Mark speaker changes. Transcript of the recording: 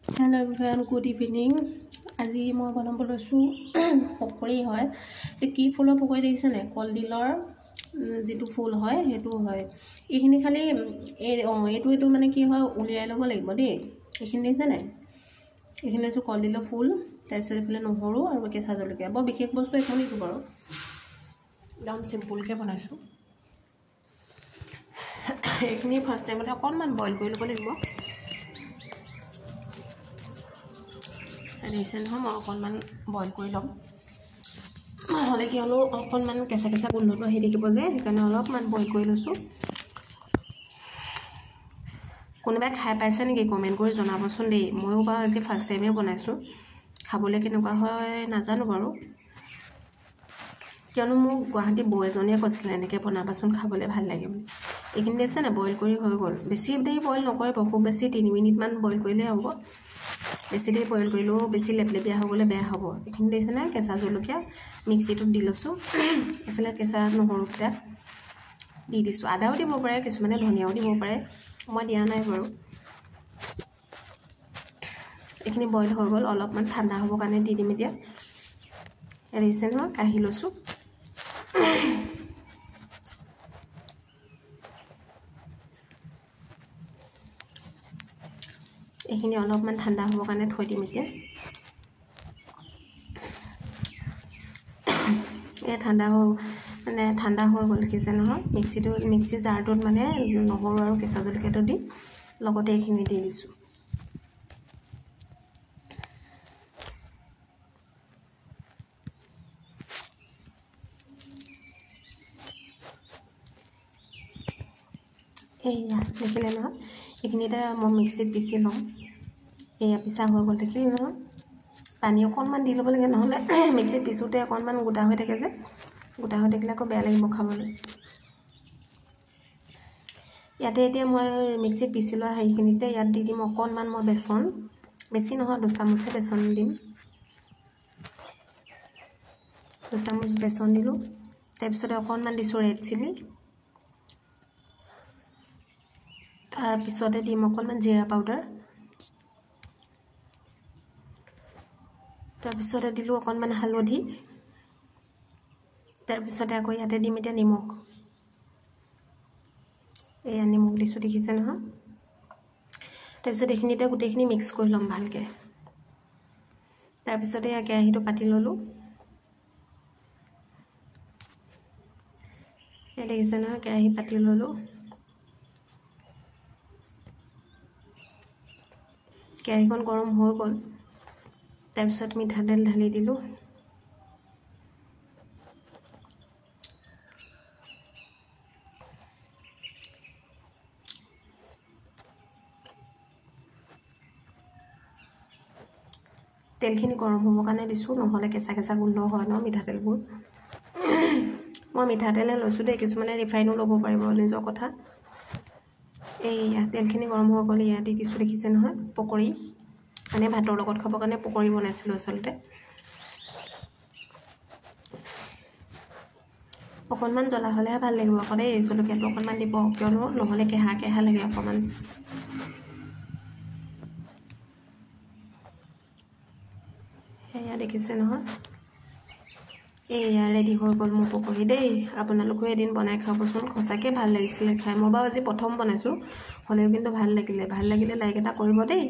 Speaker 1: Hello everyone, good evening. আজি মই বনাব লৈছো পকৰি হয়। যে কি ফুলৰ পকৰি দেখিছে নে? কলডিলৰ যেটো ফুল হয় হেতু হয়। এইখিনি খালি এইটো মানে কি হয় উলিয়াই লব লাগিব দেই। এইখিনি দেখিছে নে? এইখিনি লৈছো কলডিলৰ ফুল, তাৰ পিছত এফালে নহৰু আৰু কেঁচা জলকীয়া। বৰ বিশেষ বস্তু একো নিদো বাৰু। একদম সিম্পল কে বনাইছো। এইখিনি ফাৰ্স্ট টাইমতে অকণমান বইল কৰি ল'ব লাগিব। ৰিসেন্ট হয় মই অকণমান বইল কৰি লম। নহলে কিয়নো অকণমান কেঁচা কেঁচা গোন্ধটো আহি থাকিব যে, সেইকাৰণে অলপমান বইল কৰি লৈছো। কোনোবাই খাই পাইছে নেকি কমেন্ট কৰি জনাবচোন দেই। ময়ো বা আজি ফাৰ্স্ট টাইমে বনাইছো। খাবলৈ কেনেকুৱা হয় নাজানো বাৰু। কিয়নো মোক গুৱাহাটী বৌ এজনীয়ে কৈছিল এনেকৈ বনাবাচোন খাবলৈ ভাল লাগে বুলি। এইখিনি দেখিছে না বইল কৰি হৈ গ'ল। বেছি দেৰি বইল নকৰিব, খুব বেছি 3 মিনিটমান বইল কৰিলে হ'ব। বেছি দেৰি বইল কৰিলেও বেছি লেপলেপিয়া হৈ গ'লে বেয়া হ'ব। এইখিনি দেখিছে না কেঁচা জলকীয়া মিক্সিটোত দি লৈছো। এফালে কেঁচা নহৰুকেইটা দি দিছো। আদাও দিব পাৰে, কিছুমানে ধনিয়াও দিব পাৰে। মই দিয়া নাই বাৰু। এইখিনি বইল হৈ গ'ল, অলপমান ঠাণ্ডা হ'বৰ কাৰণে দি দিম এতিয়া। দেখিছে নহয় কাঢ়ি লৈছো। এইখিনি অলপমান ঠাণ্ডা হ'বৰ কাৰণে থৈ দিম এতিয়া। ঠাণ্ডা হৈ গ'ল দেখিছে নহয়। মিক্সি জাৰটোত মানে নহৰু আৰু কেঁচা জলকীয়াটো দি লগতে এইখিনি দি দিছো। এইয়া দেখিলে নহয়। এইখিনিতে মই মিক্সিত পিচি লওঁ। এয়া পিছা হৈ গ'ল দেখিলে নহয়। পানী অকণমান দি ল'ব লাগে, নহ'লে মিক্সিত পিছোতে অকণমান গোটা হৈ থাকে যে। গোটা হৈ থাকিলে আকৌ বেয়া লাগিব খাবলৈ। ইয়াতে এতিয়া মই মিক্সিত পিছি লোৱা সেইখিনিতে ইয়াত দি দিম অকণমান মই বেচন। বেছি নহয় 2 চামুচে বেচন দিম। 2 চামুচ বেচন দিলোঁ। তাৰপিছত অকণমান দিছোঁ ৰেড চিলি। তাৰপিছতে দিম অকণমান জিৰা পাউডাৰ। তাৰপিছতে দিলোঁ অকণমান হালধি। তাৰপিছতে আকৌ ইয়াতে দিম এতিয়া নিমখ। এয়া নিমখ দিছোঁ দেখিছে নহয়। তাৰপিছত এইখিনিতে গোটেইখিনি মিক্স কৰি ল'ম ভালকৈ। তাৰপিছতে এয়া কেৰাহীটো পাতি ল'লোঁ। এয়া দেখিছে নহয় কেৰাহী পাতি ল'লোঁ। কেৰাহীখন গৰম হৈ গ'ল। তাৰপিছত মিঠাতেল ঢালি দিলোঁ। তেলখিনি গৰম হ'বৰ কাৰণে দিছোঁ, নহ'লে কেঁচা কেঁচা গোন্ধ হয় ন মিঠাতেলবোৰ। মই মিঠাতেলে লৈছোঁ দেই, কিছুমানে ৰিফাইনো ল'ব পাৰিব, নিজৰ কথা। এইয়া তেলখিনি গৰম হৈ গ'ল, ইয়াত দি দিছোঁ দেখিছে নহয় পকৰি। মানে ভাতৰ লগত খাবৰ কাৰণে পকৰি বনাইছিলোঁ আচলতে। অকণমান জ্বলা হ'লেহে ভাল লাগিব আকৌ দেই। জলকীয়াটো অকণমান দিব, কিয়নো নহ'লে কেহা কেহা লাগে অকণমান। এয়া দেখিছে নহয়। এয়া ৰেডি হৈ গ'ল মোৰ পকৰি দেই। আপোনালোকেও এদিন বনাই খাবচোন, সঁচাকৈ ভাল লাগিছিলে খাই। মই বাৰু আজি প্ৰথম বনাইছোঁ, হ'লেও কিন্তু ভাল লাগিলে লাইক এটা কৰিব দেই।